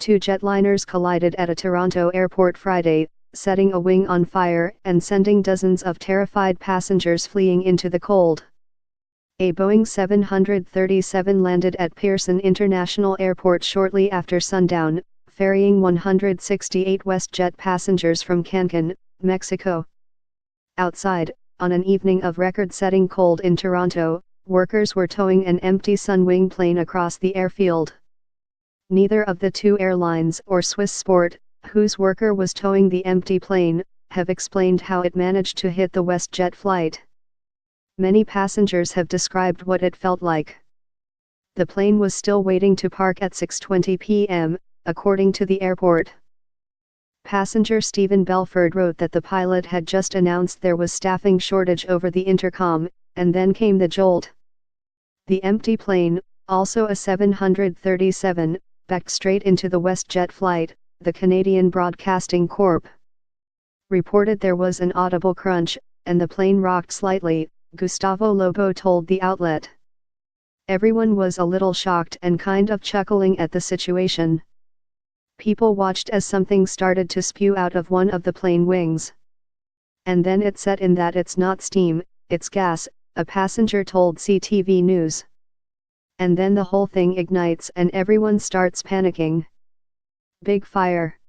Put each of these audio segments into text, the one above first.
Two jetliners collided at a Toronto airport Friday, setting a wing on fire and sending dozens of terrified passengers fleeing into the cold. A Boeing 737 landed at Pearson International Airport shortly after sundown, ferrying 168 WestJet passengers from Cancun, Mexico. Outside, on an evening of record-setting cold in Toronto, workers were towing an empty Sunwing plane across the airfield. Neither of the two airlines or Swiss Sport, whose worker was towing the empty plane, have explained how it managed to hit the WestJet flight. Many passengers have described what it felt like. The plane was still waiting to park at 6:20 p.m., according to the airport. Passenger Stephen Belford wrote that the pilot had just announced there was staffing shortage over the intercom, and then came the jolt. The empty plane, also a 737, backed straight into the WestJet flight, the Canadian Broadcasting Corp. reported there was an audible crunch, and the plane rocked slightly, Gustavo Lobo told the outlet. Everyone was a little shocked and kind of chuckling at the situation. People watched as something started to spew out of one of the plane wings. And then it set in that it's not steam, it's gas, a passenger told CTV News. And then the whole thing ignites and everyone starts panicking. Big fire.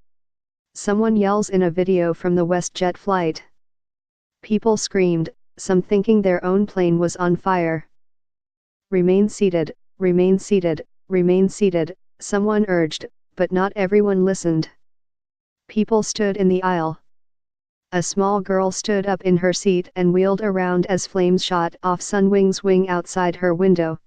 Someone yells in a video from the WestJet flight. People screamed, some thinking their own plane was on fire. Remain seated, remain seated, remain seated, someone urged, but not everyone listened. People stood in the aisle. A small girl stood up in her seat and wheeled around as flames shot off Sunwing's wing outside her window.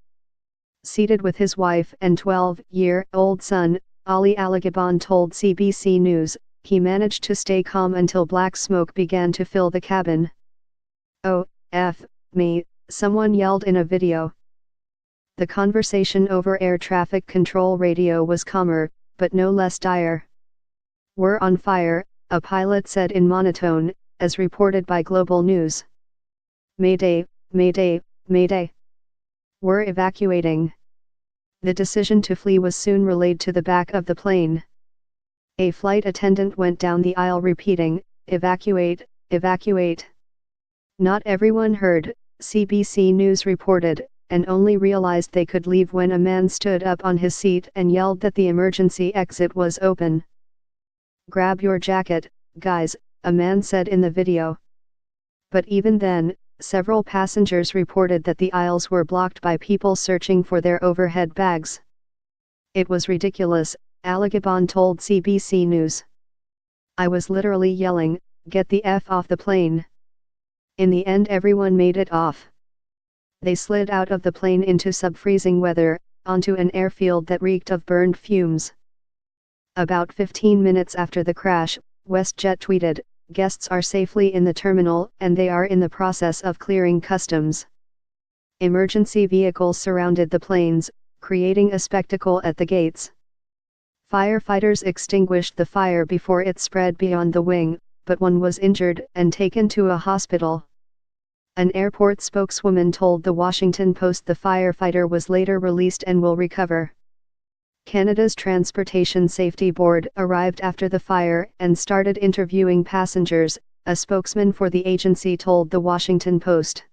Seated with his wife and 12-year-old son, Ali Alagaban told CBC News, he managed to stay calm until black smoke began to fill the cabin. "Oh, F, me," someone yelled in a video. The conversation over air traffic control radio was calmer, but no less dire. "We're on fire," a pilot said in monotone, as reported by Global News. "Mayday, mayday, mayday. We're evacuating." The decision to flee was soon relayed to the back of the plane. A flight attendant went down the aisle repeating, "Evacuate, evacuate." Not everyone heard, CBC News reported, and only realized they could leave when a man stood up on his seat and yelled that the emergency exit was open. "Grab your jacket, guys," a man said in the video. But even then, several passengers reported that the aisles were blocked by people searching for their overhead bags. "It was ridiculous," Alagaban told CBC News. "I was literally yelling, 'Get the F off the plane.' In the end everyone made it off. They slid out of the plane into sub-freezing weather, onto an airfield that reeked of burned fumes." About 15 minutes after the crash, WestJet tweeted, "Guests are safely in the terminal and they are in the process of clearing customs." Emergency vehicles surrounded the planes, creating a spectacle at the gates. Firefighters extinguished the fire before it spread beyond the wing, but one was injured and taken to a hospital. An airport spokeswoman told the Washington Post the firefighter was later released and will recover. Canada's Transportation Safety Board arrived after the fire and started interviewing passengers, a spokesman for the agency told the Washington Post.